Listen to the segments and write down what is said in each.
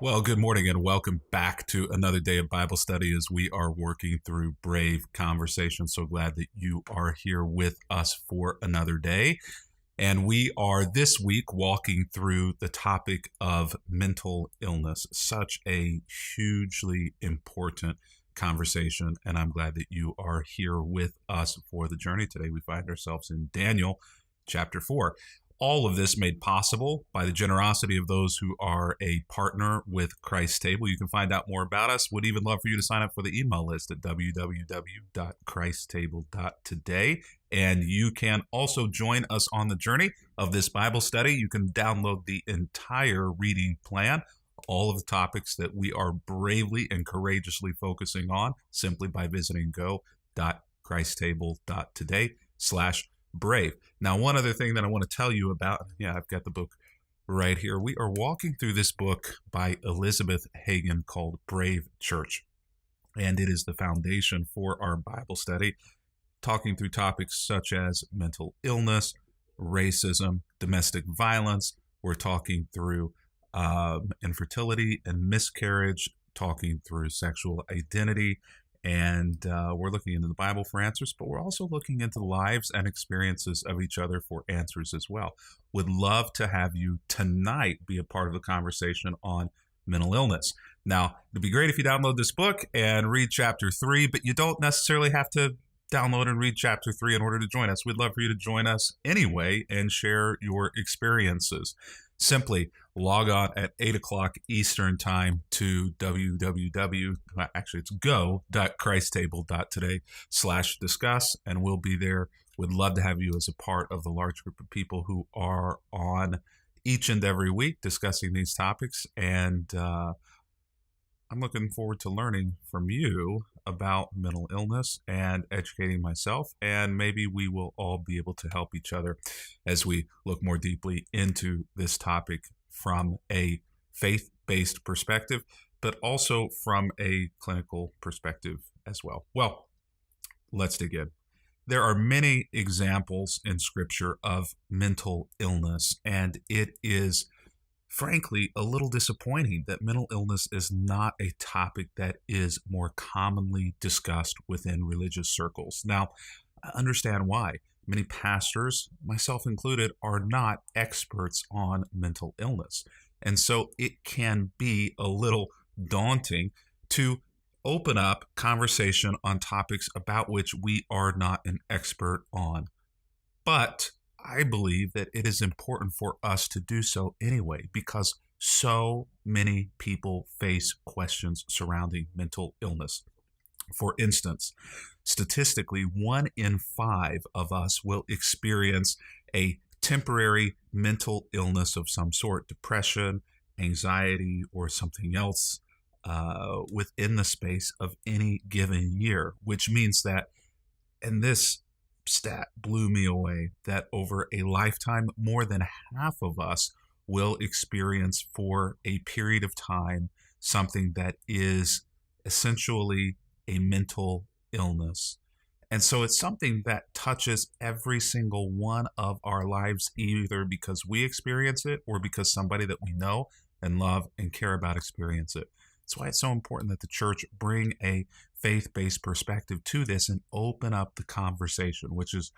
Well, good morning and welcome back to another day of Bible study as we are working through Brave Conversation. So glad that you are here with us for another day. And we are this week walking through the topic of mental illness, such a hugely important conversation. And I'm glad that you are here with us for the journey today. We find ourselves in Daniel chapter 4. All of this made possible by the generosity of those who are a partner with Christ Table. You can find out more about us. Would even love for you to sign up for the email list at www.christtable.today. And you can also join us on the journey of this Bible study. You can download the entire reading plan, all of the topics that we are bravely and courageously focusing on, simply by visiting go.christtable.today/brave. Now, one other thing that I want to tell you about, I've got the book right here. We are walking through this book by Elizabeth Hagen called Brave Church, and it is the foundation for our Bible study, talking through topics such as mental illness, racism, domestic violence. We're talking through infertility and miscarriage, talking through sexual identity, and we're looking into the Bible for answers, but we're also looking into the lives and experiences of each other for answers as well. Would love to have you tonight be a part of the conversation on mental illness. Now, it'd be great if you download this book and read chapter 3, but you don't necessarily have to download and read chapter 3 in order to join us. We'd love for you to join us anyway and share your experiences. Simply log on at 8 o'clock Eastern Time to go.christtable.today/discuss, and we'll be there. Would love to have you as a part of the large group of people who are on each and every week discussing these topics. And I'm looking forward to learning from you about mental illness and educating myself, and maybe we will all be able to help each other as we look more deeply into this topic from a faith-based perspective, but also from a clinical perspective as well. Well, let's dig in. There are many examples in Scripture of mental illness, and it is frankly a little disappointing that mental illness is not a topic that is more commonly discussed within religious circles. Now, I understand why. Many pastors, myself included, are not experts on mental illness. And so it can be a little daunting to open up conversation on topics about which we are not an expert on. But I believe that it is important for us to do so anyway, because so many people face questions surrounding mental illness. For instance, statistically, 1 in 5 of us will experience a temporary mental illness of some sort, depression, anxiety, or something else within the space of any given year, which means that, and this stat blew me away, that over a lifetime, more than half of us will experience for a period of time something that is essentially a mental illness. And so it's something that touches every single one of our lives, either because we experience it or because somebody that we know and love and care about experience it. That's why it's so important that the church bring a faith-based perspective to this and open up the conversation, which is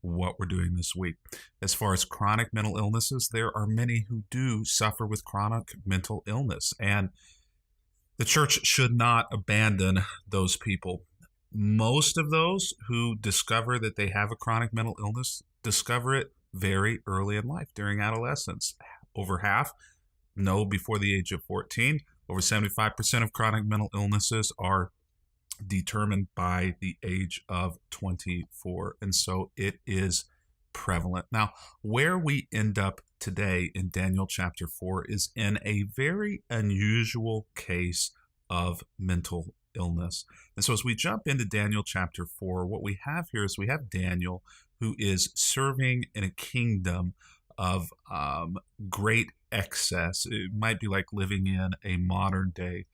what we're doing this week. As far as chronic mental illnesses, there are many who do suffer with chronic mental illness, and the church should not abandon those people. Most of those who discover that they have a chronic mental illness discover it very early in life, during adolescence. Over half know before the age of 14. Over 75% of chronic mental illnesses are determined by the age of 24. And so it is prevalent. Now, where we end up today in Daniel chapter 4 is in a very unusual case of mental illness. And so as we jump into Daniel chapter 4, what we have here is we have Daniel, who is serving in a kingdom of great excess. It might be like living in a modern day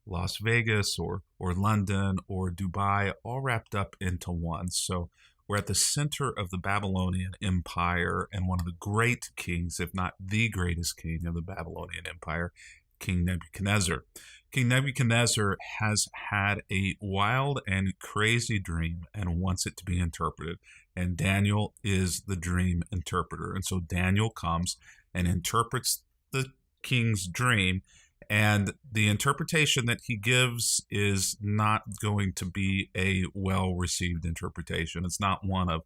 Las Vegas or London or Dubai, all wrapped up into one. So we're at the center of the Babylonian Empire, and one of the great kings, if not the greatest king of the Babylonian Empire, King Nebuchadnezzar. King Nebuchadnezzar has had a wild and crazy dream and wants it to be interpreted. And Daniel is the dream interpreter. And so Daniel comes and interprets the king's dream. And the interpretation that he gives is not going to be a well-received interpretation. It's not one of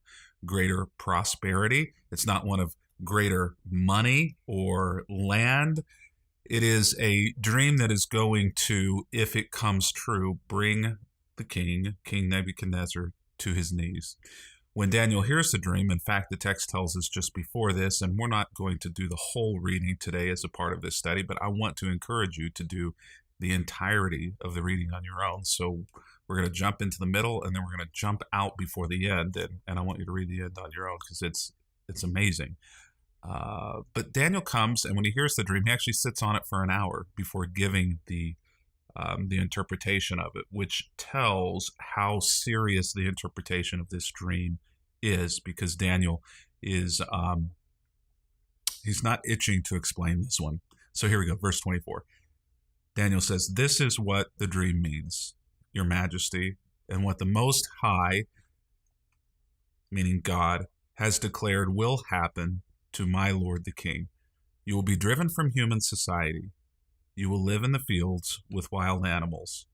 greater prosperity. It's not one of greater money or land. It is a dream that is going to, if it comes true, bring the king, King Nebuchadnezzar, to his knees. When Daniel hears the dream, in fact, the text tells us just before this, and we're not going to do the whole reading today as a part of this study, but I want to encourage you to do the entirety of the reading on your own. So we're going to jump into the middle, and then we're going to jump out before the end, and I want you to read the end on your own because it's amazing. But Daniel comes, and when he hears the dream, he actually sits on it for an hour before giving the interpretation of it, which tells how serious the interpretation of this dream is, because Daniel is he's not itching to explain this one. So here we go, verse 24. Daniel says, "This is what the dream means, Your Majesty, and what the Most High, meaning God, has declared will happen to my lord the king. You will be driven from human society. You will live in the fields with wild animals.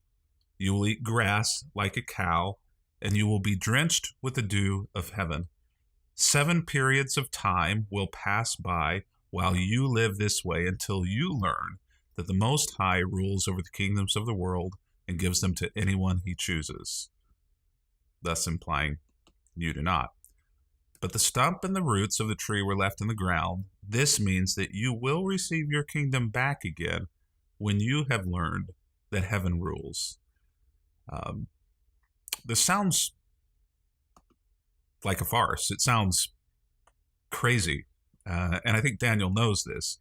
You will eat grass like a cow, and you will be drenched with the dew of heaven. 7 periods of time will pass by while you live this way until you learn that the Most High rules over the kingdoms of the world and gives them to anyone he chooses," thus implying you do not. "But the stump and the roots of the tree were left in the ground. This means that you will receive your kingdom back again when you have learned that heaven rules." This sounds like a farce. It sounds crazy. And I think Daniel knows this.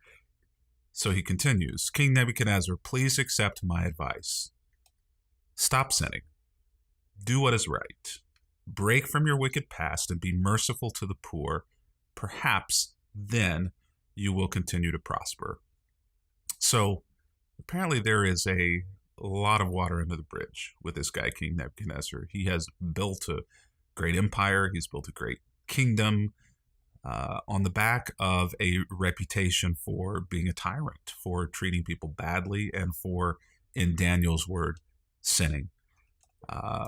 So he continues, "King Nebuchadnezzar, please accept my advice. Stop sinning. Do what is right. Break from your wicked past and be merciful to the poor. Perhaps then you will continue to prosper." So apparently there is a lot of water under the bridge with this guy, King Nebuchadnezzar. He has built a great empire. He's built a great kingdom on the back of a reputation for being a tyrant, for treating people badly, and for, in Daniel's word, sinning.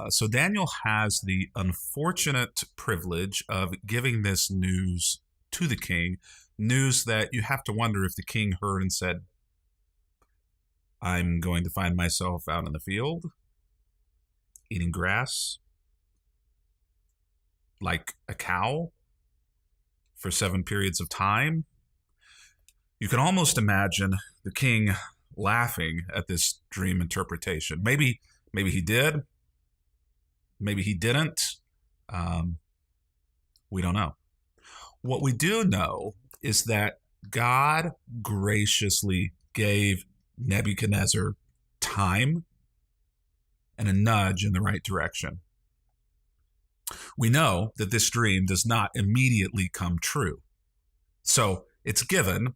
So Daniel has the unfortunate privilege of giving this news to the king, news that you have to wonder if the king heard and said, "I'm going to find myself out in the field, eating grass like a cow for 7 periods of time." You can almost imagine the king laughing at this dream interpretation. Maybe he did. Maybe he didn't. We don't know. What we do know is that God graciously gave Nebuchadnezzar time and a nudge in the right direction. We know that this dream does not immediately come true. So it's given.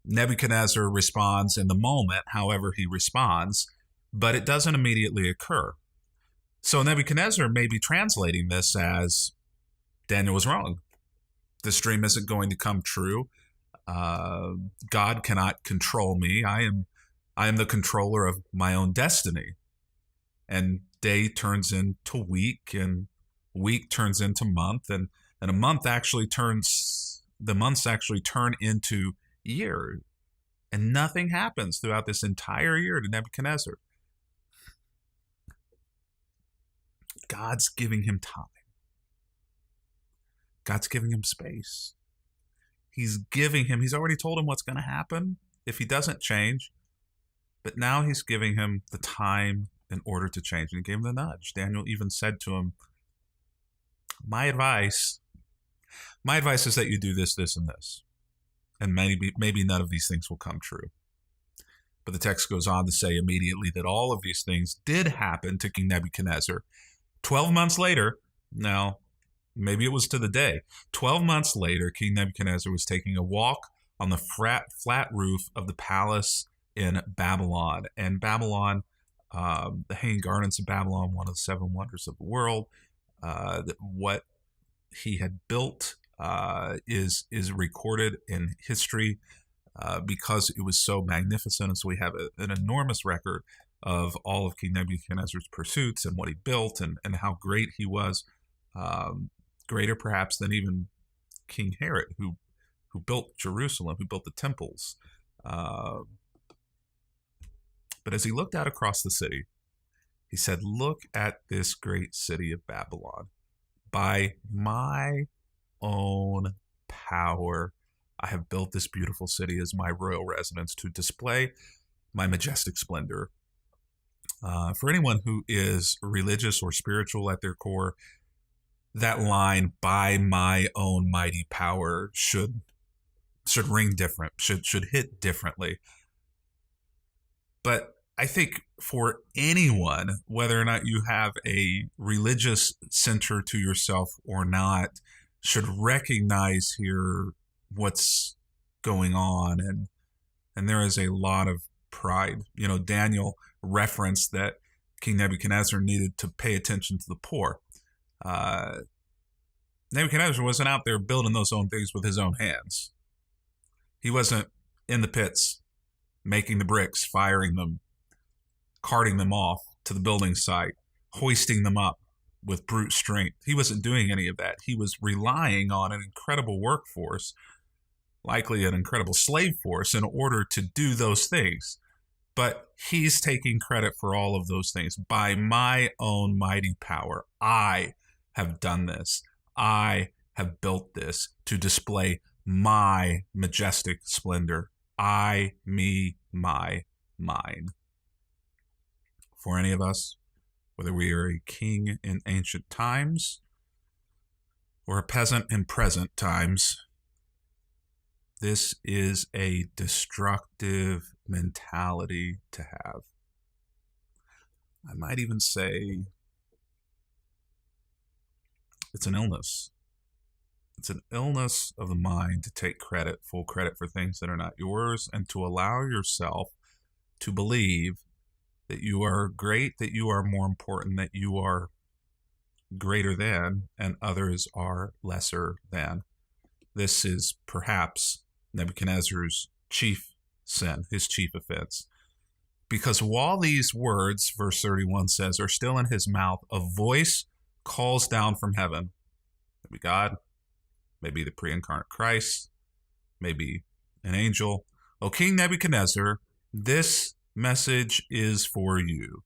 Nebuchadnezzar responds in the moment, however he responds, but it doesn't immediately occur. So Nebuchadnezzar may be translating this as, Daniel was wrong. This dream isn't going to come true. God cannot control me. I am the controller of my own destiny. And day turns into week, and week turns into month, and a month actually the months actually turn into year. And nothing happens throughout this entire year to Nebuchadnezzar. God's giving him time. God's giving him space. He's already told him what's going to happen if he doesn't change. But now he's giving him the time in order to change. And he gave him the nudge. Daniel even said to him, my advice is that you do this, this, and this. And maybe none of these things will come true. But the text goes on to say immediately that all of these things did happen to King Nebuchadnezzar. 12 months later, now, maybe it was to the day, 12 months later, King Nebuchadnezzar was taking a walk on the flat roof of the palace in Babylon. And Babylon, the Hanging Gardens of Babylon, one of the seven wonders of the world, what he had built is recorded in history because it was so magnificent. And so we have an enormous record of all of King Nebuchadnezzar's pursuits and what he built and how great he was, greater perhaps than even King Herod, who built Jerusalem, who built the temples. But as he looked out across the city, he said, "Look at this great city of Babylon. By my own power, I have built this beautiful city as my royal residence to display my majestic splendor." For anyone who is religious or spiritual at their core, that line, "by my own mighty power," should ring different, should hit differently. But I think for anyone, whether or not you have a religious center to yourself or not, should recognize here what's going on. And there is a lot of pride. You know, Daniel referenced that King Nebuchadnezzar needed to pay attention to the poor. Nebuchadnezzar wasn't out there building those own things with his own hands. He wasn't in the pits, making the bricks, firing them, carting them off to the building site, hoisting them up with brute strength. He wasn't doing any of that. He was relying on an incredible workforce, likely an incredible slave force, in order to do those things. But he's taking credit for all of those things. By my own mighty power, I have done this. I have built this to display my majestic splendor. I, me, my, mine. For any of us, whether we are a king in ancient times or a peasant in present times, this is a destructive mentality to have. I might even say it's an illness. It's an illness of the mind to take full credit for things that are not yours, and to allow yourself to believe that you are great, that you are more important, that you are greater than, and others are lesser than. This is perhaps Nebuchadnezzar's chief sin, his chief offense. Because while these words, verse 31 says, are still in his mouth, a voice calls down from heaven. Maybe God, maybe the pre-incarnate Christ, maybe an angel. "O King Nebuchadnezzar, this message is for you.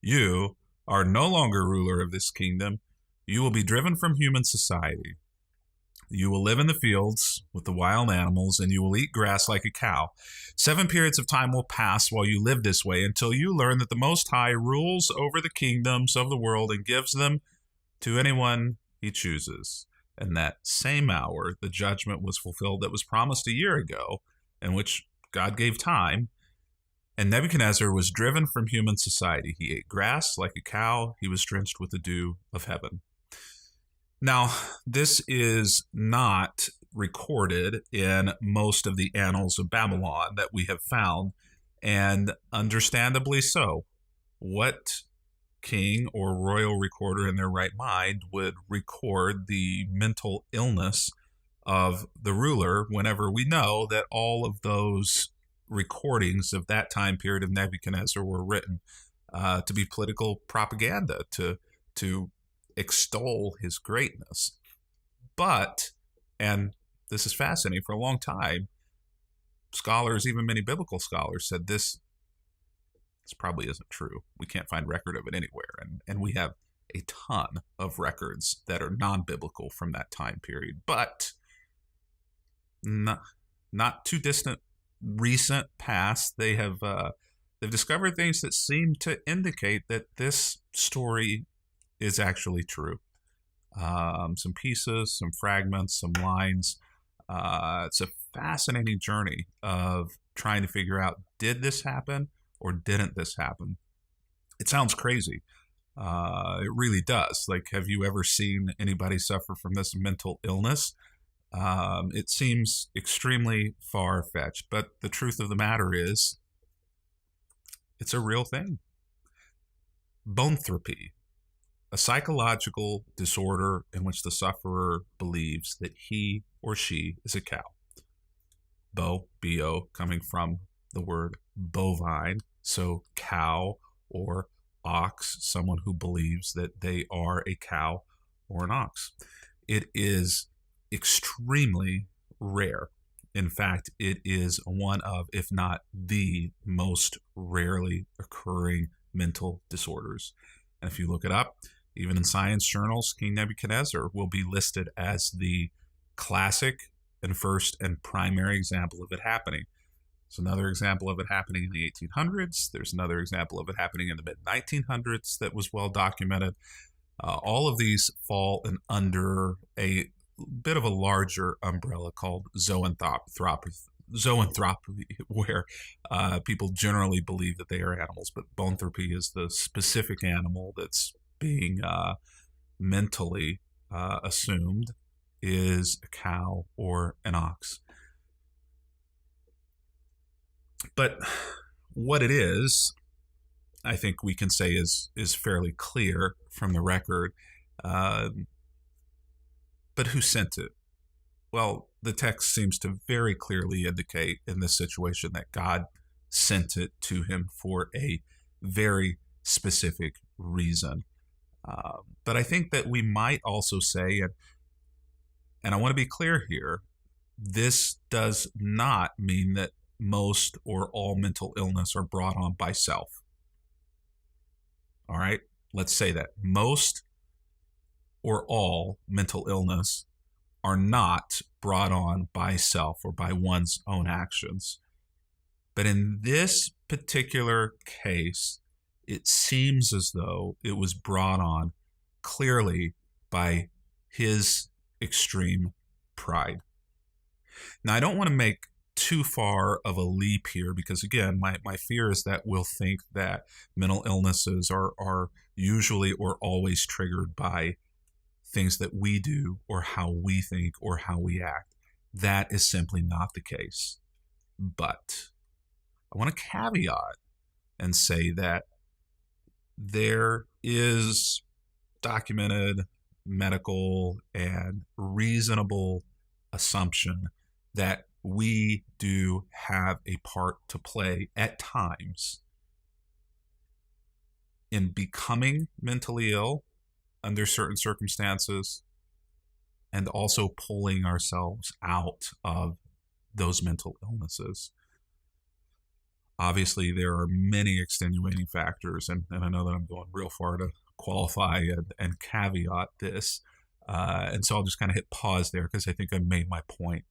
You are no longer ruler of this kingdom. You will be driven from human society. You will live in the fields with the wild animals, and you will eat grass like a cow. 7 periods of time will pass while you live this way, until you learn that the Most High rules over the kingdoms of the world and gives them to anyone he chooses. And that same hour, the judgment was fulfilled that was promised a year ago, in which God gave time. And Nebuchadnezzar was driven from human society. He ate grass like a cow. He was drenched with the dew of heaven." Now, this is not recorded in most of the annals of Babylon that we have found, and understandably so. What king or royal recorder in their right mind would record the mental illness of the ruler whenever we know that all of those recordings of that time period of Nebuchadnezzar were written to be political propaganda, to extol his greatness? But, and this is fascinating, for a long time, scholars, even many biblical scholars, said this probably isn't true. We can't find record of it anywhere. And we have a ton of records that are non-biblical from that time period. But not too distant, recent past, they've discovered things that seem to indicate that this story is actually true. Some pieces, some fragments, some lines. It's a fascinating journey of trying to figure out, did this happen or didn't this happen? It sounds crazy. It really does. Like, have you ever seen anybody suffer from this mental illness? It seems extremely far-fetched, but the truth of the matter is, It's a real thing. Boanthropy, a psychological disorder in which the sufferer believes that he or she is a cow. Bo, B-O, coming from the word bovine, so cow, or ox, someone who believes that they are a cow or an ox. It is extremely rare. In fact, it is one of, if not the most rarely occurring mental disorders. And if you look it up, even in science journals, King Nebuchadnezzar will be listed as the classic and first and primary example of it happening. There's another example of it happening in the 1800s. There's another example of it happening in the mid-1900s that was well documented. All of these fall under a bit of a larger umbrella called zoanthropy, where people generally believe that they are animals, but boanthropy is the specific animal that's being mentally assumed is a cow or an ox. But what it is, I think we can say is fairly clear from the record. But who sent it? Well, the text seems to very clearly indicate in this situation that God sent it to him for a very specific reason. But I think that we might also say, and I want to be clear here, this does not mean that most or all mental illness are brought on by self. All right, let's say that. Most or all mental illness are not brought on by self or by one's own actions. But in this particular case, it seems as though it was brought on clearly by his extreme pride. Now, I don't want to make too far of a leap here because, again, my fear is that we'll think that mental illnesses are usually or always triggered by things that we do or how we think or how we act. That is simply not the case. But I want to caveat and say that there is documented medical and reasonable assumption that we do have a part to play at times in becoming mentally ill under certain circumstances and also pulling ourselves out of those mental illnesses. Obviously, there are many extenuating factors, and I know that I'm going real far to qualify and caveat this, and so I'll just kind of hit pause there because I think I made my point.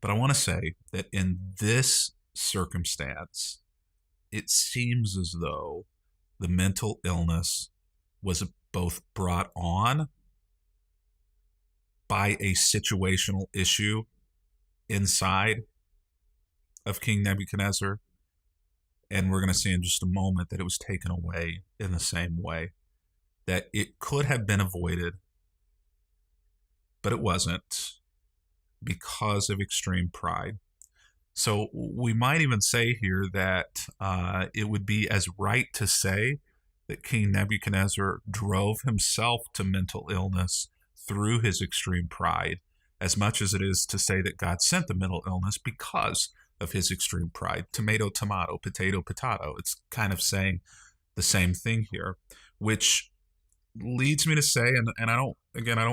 But I want to say that in this circumstance, it seems as though the mental illness was both brought on by a situational issue inside of King Nebuchadnezzar, and we're going to see in just a moment that it was taken away in the same way, that it could have been avoided, but it wasn't because of extreme pride. So we might even say here that it would be as right to say that King Nebuchadnezzar drove himself to mental illness through his extreme pride, as much as it is to say that God sent the mental illness because of his extreme pride. Tomato, tomato, potato, potato. It's kind of saying the same thing here, which leads me to say, and I don't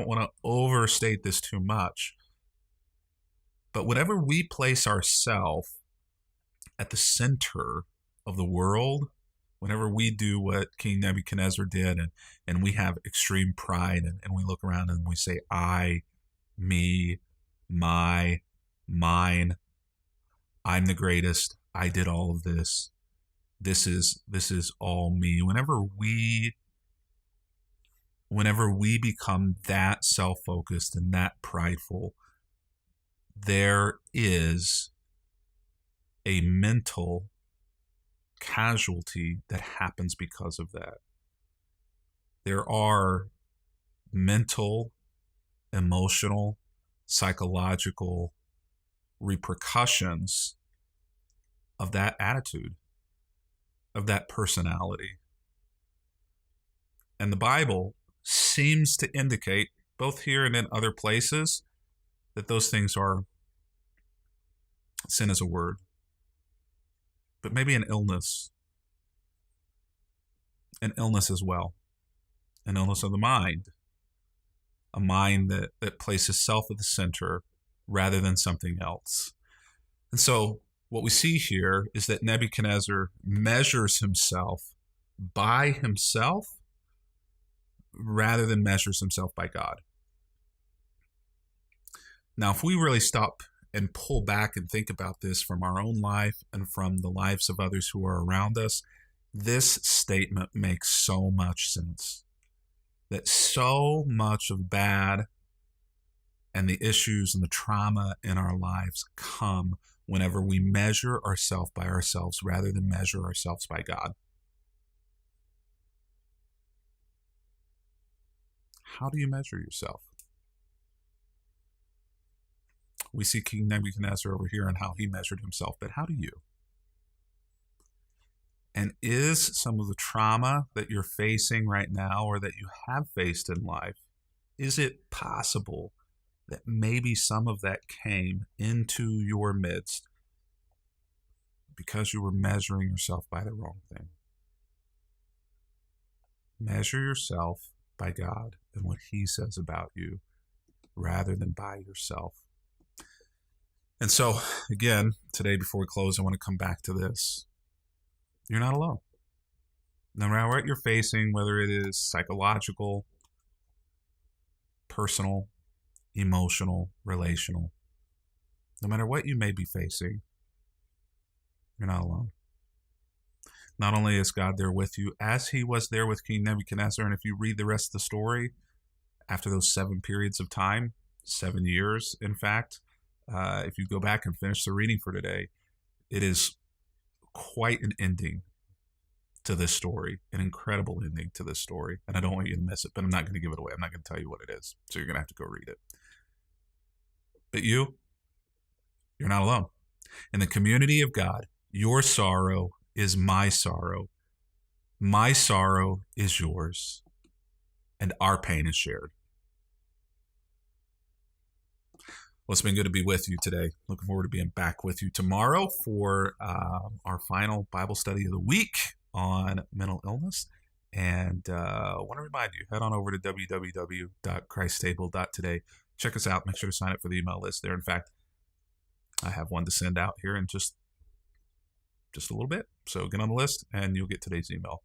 want to overstate this too much, but whenever we place ourselves at the center of the world, whenever we do what King Nebuchadnezzar did and we have extreme pride and we look around and we say, I, me, my, mine, I'm the greatest, I did all of this, this is all me. Whenever we become that self-focused and that prideful, there is a mental casualty that happens because of that. There are mental, emotional, psychological repercussions of that attitude. of that personality. And the Bible seems to indicate, both here and in other places, that those things are sin is a word, but maybe an illness as well, an illness of the mind, a mind that places self at the center rather than something else. And so what we see here is that Nebuchadnezzar measures himself by himself rather than measures himself by God. Now, if we really stop and pull back and think about this from our own life and from the lives of others who are around us, this statement makes so much sense. That so much of bad and the issues and the trauma in our lives come whenever we measure ourselves by ourselves rather than measure ourselves by God. How do you measure yourself? We see King Nebuchadnezzar over here and how he measured himself, but how do you? And is some of the trauma that you're facing right now or that you have faced in life, is it possible that maybe some of that came into your midst because you were measuring yourself by the wrong thing? Measure yourself by God and what He says about you rather than by yourself. And so, again, today before we close, I want to come back to this. You're not alone. No matter what you're facing, whether it is psychological, personal, emotional, relational, no matter what you may be facing, you're not alone. Not only is God there with you, as He was there with King Nebuchadnezzar, and if you read the rest of the story, after those 7 periods of time, 7 years, in fact, if you go back and finish the reading for today, it is quite an ending to this story, an incredible ending to this story. And I don't want you to miss it, but I'm not going to give it away. I'm not going to tell you what it is. So you're going to have to go read it. But you're not alone. In the community of God, your sorrow is my sorrow. My sorrow is yours. And our pain is shared. Well, it's been good to be with you today. Looking forward to being back with you tomorrow for our final Bible study of the week on mental illness. And I want to remind you, head on over to www.christtable.today. Check us out. Make sure to sign up for the email list there. In fact, I have one to send out here in just a little bit. So get on the list and you'll get today's email.